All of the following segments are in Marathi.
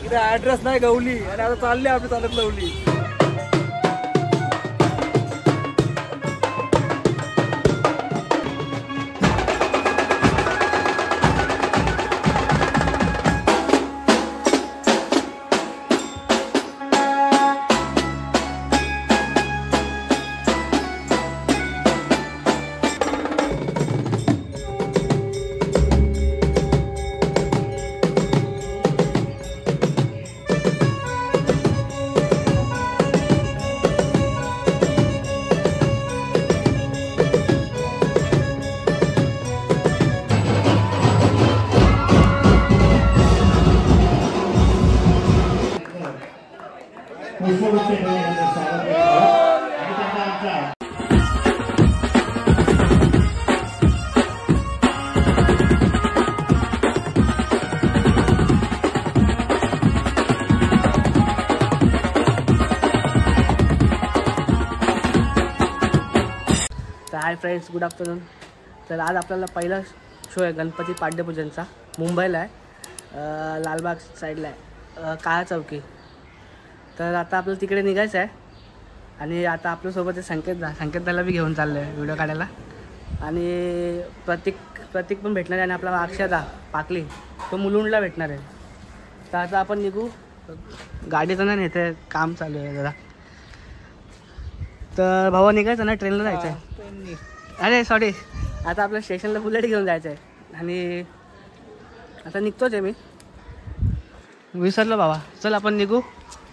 इथे ऍड्रेस नाही गवली आणि आता चालले आपली चालत lovely. Hi friends, good afternoon. तर आज आपल्याला पहिला शो आहे गणपती पाड्यपूजनचा. मुंबईला आहे, लालबाग साईडला आहे, काळा चौकी. तर आता आपल्याला तिकडे निघायचं आहे आणि आता आपल्यासोबत संकेतदाला बी घेऊन चाललो आहे व्हिडिओ काढायला. आणि प्रतीक पण भेटणार आहे आणि आपला अक्षदा पाकली तो मुलुंडला भेटणार आहे. तर आता आपण निघू. गाडीचं नाही नेते, काम चालू आहे जरा. तर भावा निघायचं ना, ट्रेनला जायचं आहे. अरे सॉरी, आता आपल्या स्टेशनला बुलेट घेऊन जायचं आहे आणि आता निघतोच आहे. मी विसरलो बाबा. चल आपण निघू,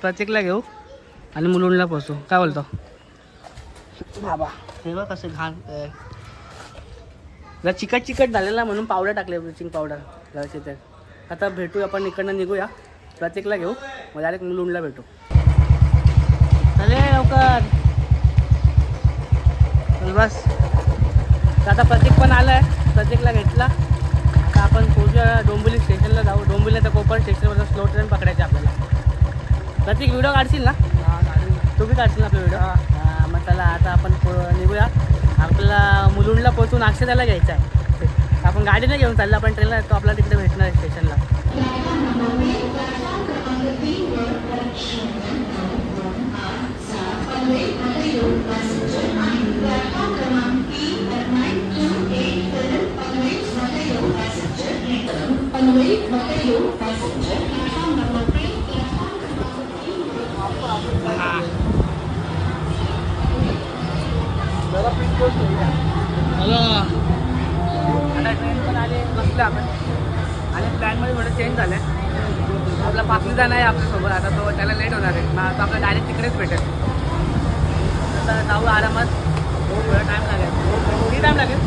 प्रत्येकला घेऊ आणि मुलुंडला पोचू. काय बोलतो बाबा? हे बघ कसं घाण, जरा चिकट झालेला म्हणून पावडर टाकले, ब्लिचिंग पावडर जराशी. तर आता भेटू आपण, इकडनं निघूया, प्रत्येकला घेऊ, मग डायरेक्ट मुलुंडला भेटू. चले लवकर बस. तर आता प्रतीक पण आला आहे, प्रतीकला घेतला. आता आपण पोहोचूया डोंबिवली स्टेशनला जाऊ. डोंबिवली तर कोपर स्टेशनवर स्लो ट्रेन पकडायची आपल्याला. प्रतीक व्हिडिओ काढशील ना? तू बी काढशील ना आपला व्हिडिओ? हां, मग चला आता आपण निघूया. आपल्याला मुलुंडला पोहोचून अक्षदाला घ्यायचं आहे. आपण गाडीने घेऊन चाललो, आपण ट्रेनला तो आपल्याला तिकडे भेटणार आहे स्टेशनला. आता ट्रेन पण आली, बसले आपण. आणि प्लॅनमध्ये थोडं चेंज झालं आहे. आपला पाकलीचा नाही आपल्यासोबत, आता तो त्याला लेट होणार आहे. मग आता आपल्याला डायरेक्ट तिकडेच भेटेल. आता जाऊ आरामात. थोडा टाईम लागेल. किती टाईम लागेल?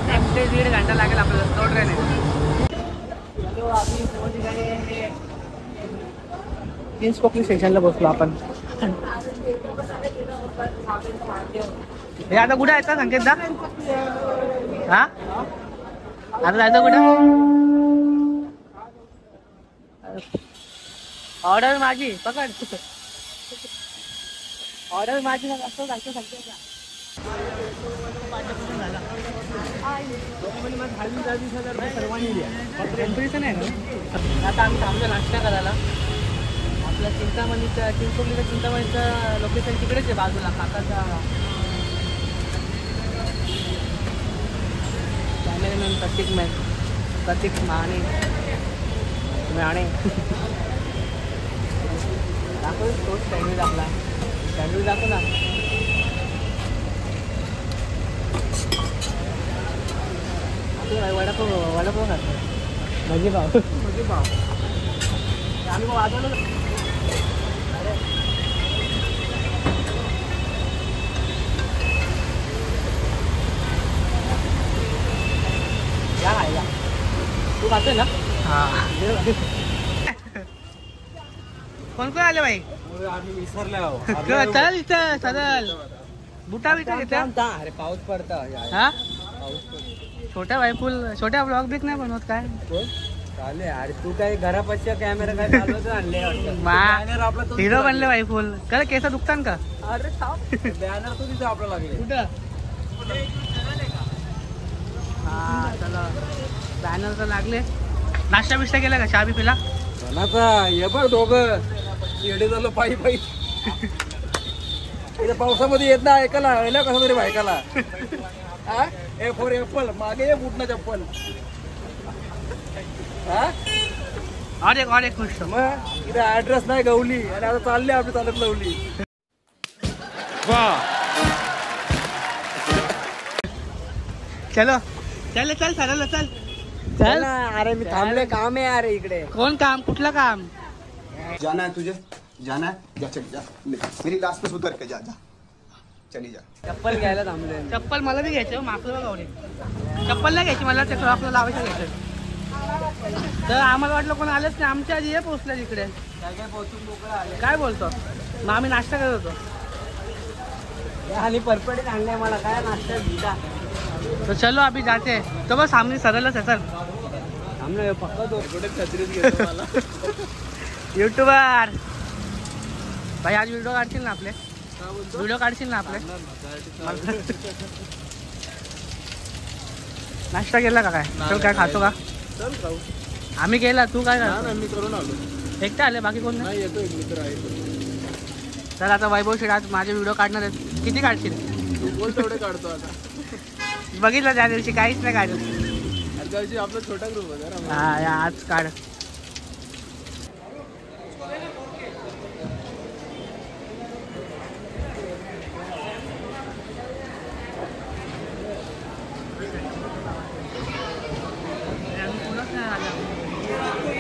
1 ते 1.5 घंटा लागेल आपल्याला. स्लो ट्रेन आहे. प्रिन्स कोकली स्टेशनला बसलो आपण. हे आता कुठे आहे का संकेत दा? हा, आता जायचं कुठं? ऑर्डर माझी पकड. ऑर्डर माझी असं जायचं संकेत. सर्वांनी द्या नाही ना. आता आम्ही थांबलो नाश्ता करायला. आपल्या चिंतामणीचं लोकेशन तिकडेच आहे, बाजूला काकाचा. कॅमेरामॅन प्रतीक माने दाखव तोच सँडविच आपला. सँडविच दाखव ना. आपलं वडापाव खातो. भजी पाव आम्ही वाजवलं. या खायला तू खातोय ना? कोण कोण आले बाई? आम्ही विसरलो. चल इथं चल. बुटा बिटा. अरे पाऊस पडता. हा, छोट्या भाई फुल छोट्या ब्लॉग बिक नाही बनवत काय? चालेल. अरे तू काय घरापाशी कॅमेरा काय चालवत आणले? हिरो बनले भाई फुल. काय केस दुखतात का? अरे बॅनर तो तिथे आपला लागले. कुठं? हा चला, बॅनर तर लागले. नाश्ता बिष्टा केला का? चहा बी पिला? कोणाचा ये बघ दोघं येडे झालं पायी पायी इथे पावसामध्ये येत ना ऐकायला आयला कसं तरी बायकाला हा ए फॉर एप्पल मागे ये बुटना चप्पल हा और एक गोष्ट मग इथे ऍड्रेस नाही गवली आणि आता चालले आपली चालत लावली चलो चल चल सरळ चल चल ना अरे मी थांबले काम आहे अरे इकडे कोण काम? कुठलं काम? जाना है तुझे जाना है जा चल जा ले, मेरी लास्ट पे उतर के जा जा चली जा चप्पल घ्यायला थांबले चप्पल मला बी घ्यायचं मागचं बघा आवडे चप्पल नाही घ्यायची मला, ते आपलं लावायचं घ्यायचं. तर आम्हाला वाटलं कोण आलंच नाही, आमच्या आधी हे पोहोचल्या तिकडे. काय पोहोचून मोकळा आले काय बोलतो? मग आम्ही नाश्ता करत होतो. आणि परपडीत आणले मला काय नाश्ता दिला तो चलो अभी जाते हैं. तो बस सामने सरळच आहे सर. आमने पक्का तो कुठे छत्रीत घेतो मला युट्यूबर भाई आज व्हिडिओ काढशील ना आपले? व्हिडिओ काढशील ना आपले? नाश्ता केला का? काय चल काय खातो का? चल खाऊ आम्ही केला, तू काय करतो? मी करून आलो एकटे आले, बाकी कोण नाही? नाही येतो एक मित्र आहे तर आता वैभव शेठ आज माझे व्हिडिओ काढणार आहेत. किती काढशील? तू बोल तेवढे काढतो आता बघितलं त्या दिवशी काहीच नाही काढलं. त्या दिवशी आपला छोटा ग्रुप होता हा या आज काढ.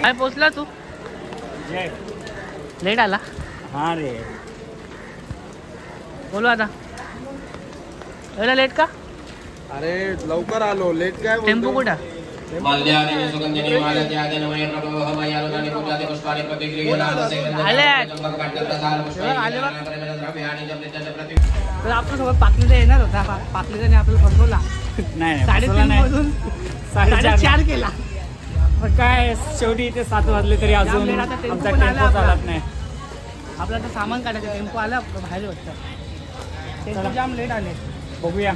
काय पोचला तू? लेट आला. हा रे बोलू आता. एवढा लेट का? अरे लवकर आलो लेट काय टेम्पो कुठं? तर आपल्यासोबत पाकलेला येणार होता, पाकलेल्याने आपल्याला फसवला. नाही 3:30 मधून 4:30 केला. काय शेवटी इथे 7 वाजले तरी अजून जाम लेट आता टेम्पो आमचा पण आला टेम्पो आपला. चालत नाही. आपलं आता सामान काढायचं, टेम्पो आला बाहेर वाटतं. टेम्पो जाम लेट आले. बघूया.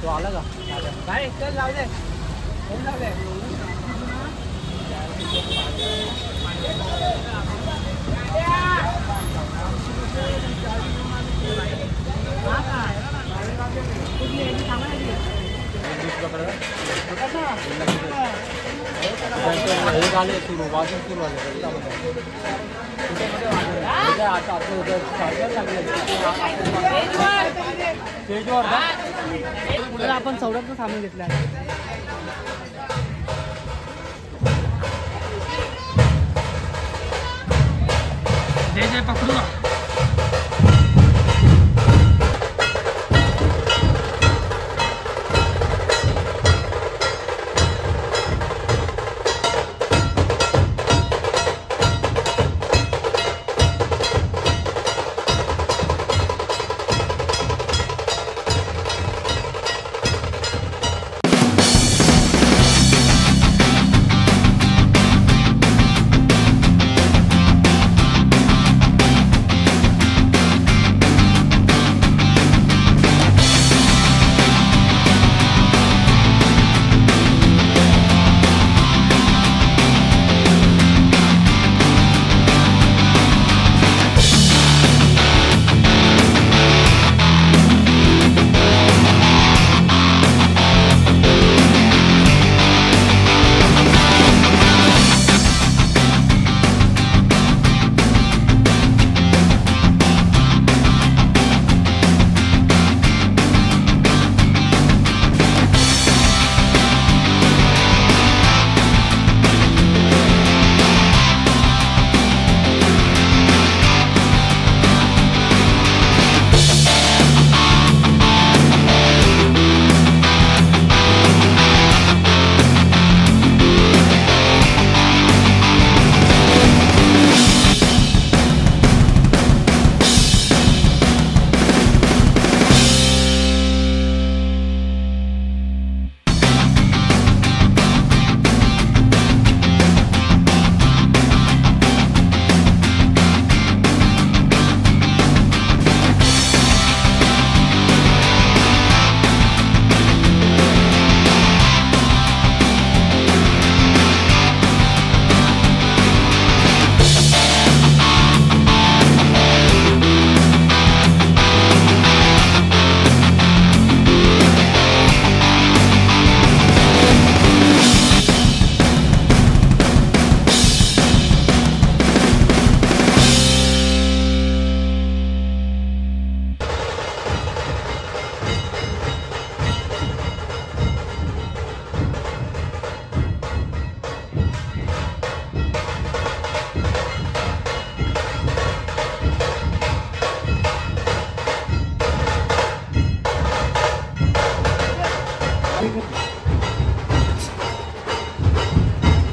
तो आला का? काय चल जाऊ दे. जाऊ दे. तर आपण सौरभचं सामान घेतलं आहे. जय पकडू ना.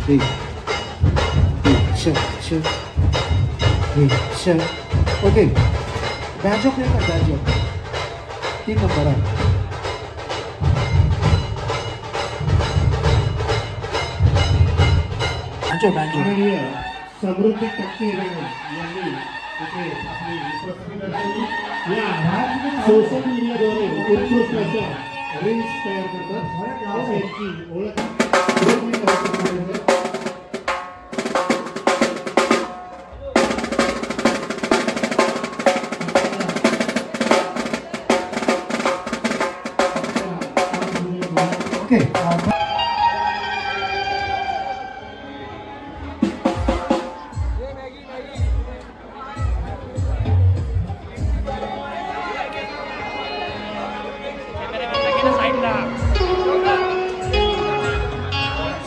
Okay, banjo play ka banjo. ठीक है बड़ा. banjo. समृद्धी टक्के यांनी इथे आपली उपस्थिती दर्शवली. या सोशल मीडियाद्वारे उत्कृष्ट अशा रील्स तयार करतात. यांची ओळख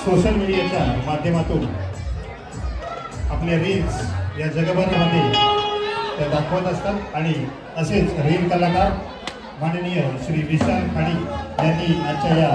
सोशल मीडियाच्या माध्यमातून आपले रील्स या जगभरामध्ये त्या दाखवत असतात आणि असेच रील कलाकार माननीय श्री विशाल खाडी यांनी आजच्या या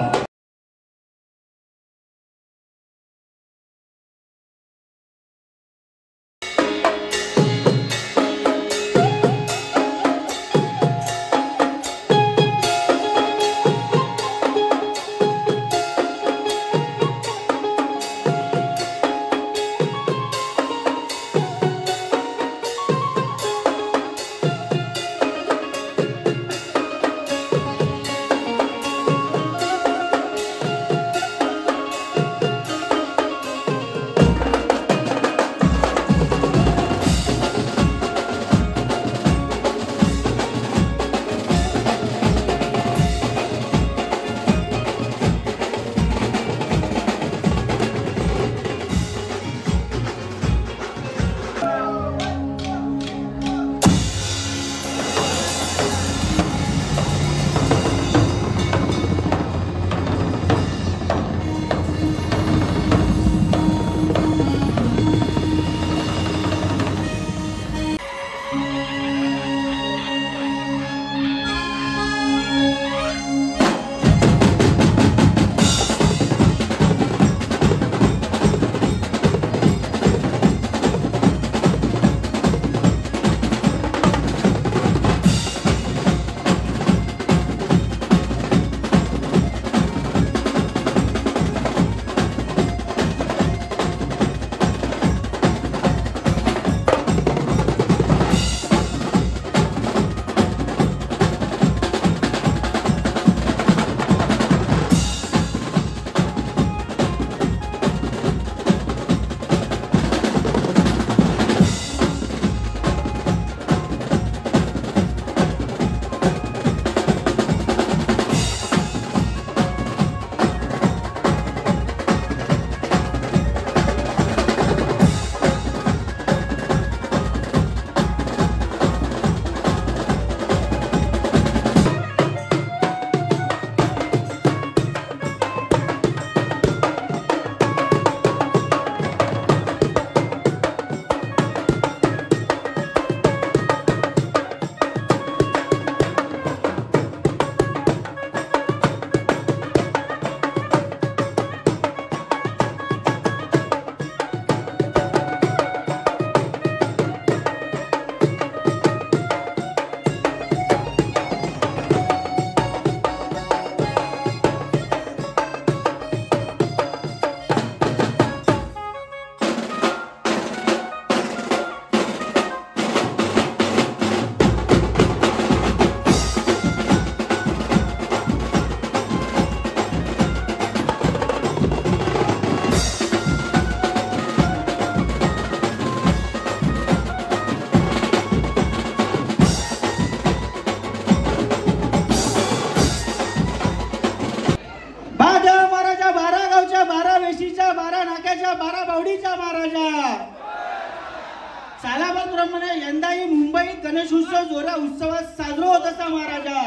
सालाबादप्रमाणे यंदाही मुंबईत गणेश उत्सव जोरा उत्सवात साजरा होत असा महाराजा.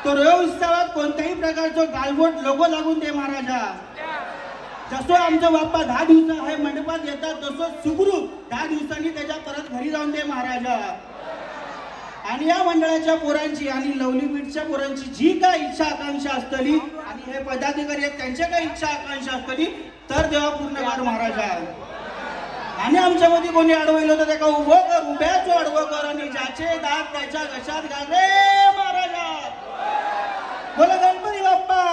तो रो उत्सवात कोणत्याही प्रकारचं गालबोट लोगो लागून दे महाराजा. जसं आमचं बाप्पा 10 दिवस हे मंडपात येतात तसं सुखरूप 10 दिवसांनी त्याच्या परत घरी जाऊन दे महाराजा. आणि या मंडळाच्या पोरांची आणि लवली बीटच्या पोरांची जी काय इच्छा आकांक्षा असतली आणि हे पदाधिकारी आहेत त्यांच्या काय इच्छा आकांक्षा असतली तर देवा पूर्ण कर महाराजा. आणि आमच्यामध्ये कोणी अडवलं तर त्याला उभं कर, उभ्याच अडवं कर आणि ज्याचे दात त्याच्या घशात घाल रे महाराजा. बोला गणपती बाप्पा.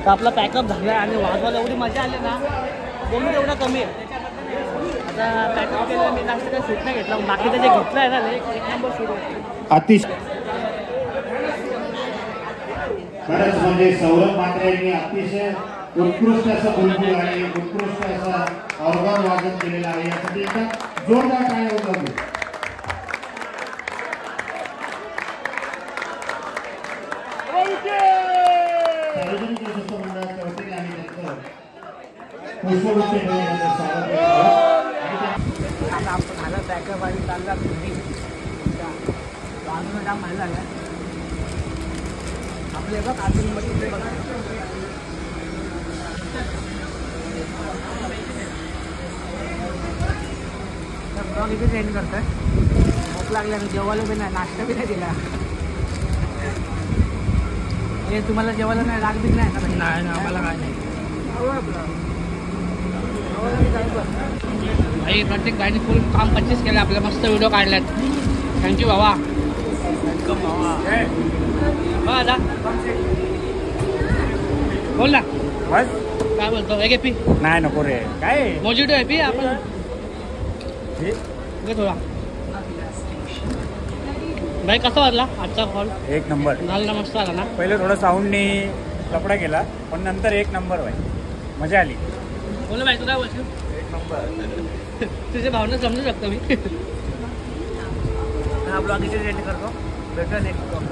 तर आपला पॅकअप झाला आणि वाजवायला एवढी मजा आली ना, बोलून एवढा कमी आहे. आता पॅकअप केलं मी जास्त काही शूट नाही घेतला, बाकीचं जे घेतलं आहे ना एक नंबर शूट होतं. अतिशय खरंच म्हणजे सौरभ मात्रे यांनी अतिशय उत्कृष्ट असं बुलबुल आणि उत्कृष्ट असा ऑर्गन वादन केलेलं आहे. यासाठी एकदा जोरदार टाळ्या होतात. सार्वजनिक गणेशोत्सव मंडळाच्या वतीने आम्ही त्यांचं पुष्पवृष्टी करून स्वागत करतो. आता आपण झालं पॅकअप आणि चालला घरी. बाजूला जाम माहिती झालं आपले बघ अजून बघितले बघा. ब्लॉग इथे एंड करतोय. भूक लागली आणि जेवायला बी नाही, नाश्ता बी नाही दिला. हे तुम्हाला जेवायला नाही राग बी नाही का? नाही आम्हाला काय नाही. भाई प्रत्येक गाडी फुल काम 25 केलं आपल्या. मस्त व्हिडिओ काढल्यात. थँक्यू भावा. वेलकम भावा. दादा बोल ना. बस काय बोलतो? एक पी नाही नको रे. काय मोजिटो आहे पी आपण. घे थोडा. भाई कसा वाटला आजचा कॉल? एक नंबर झाला मस्त आला ना. पहिले थोडं साऊंडनी कपडा केला, पण नंतर एक नंबर भाई मजा आली. बोल भाई तू काय बोलतो? एक नंबर. तुझे भावना समजू शकतो मी. हा ब्लॉग इथे एंड करतो. भेटूया नेक्स्ट ब्लॉग.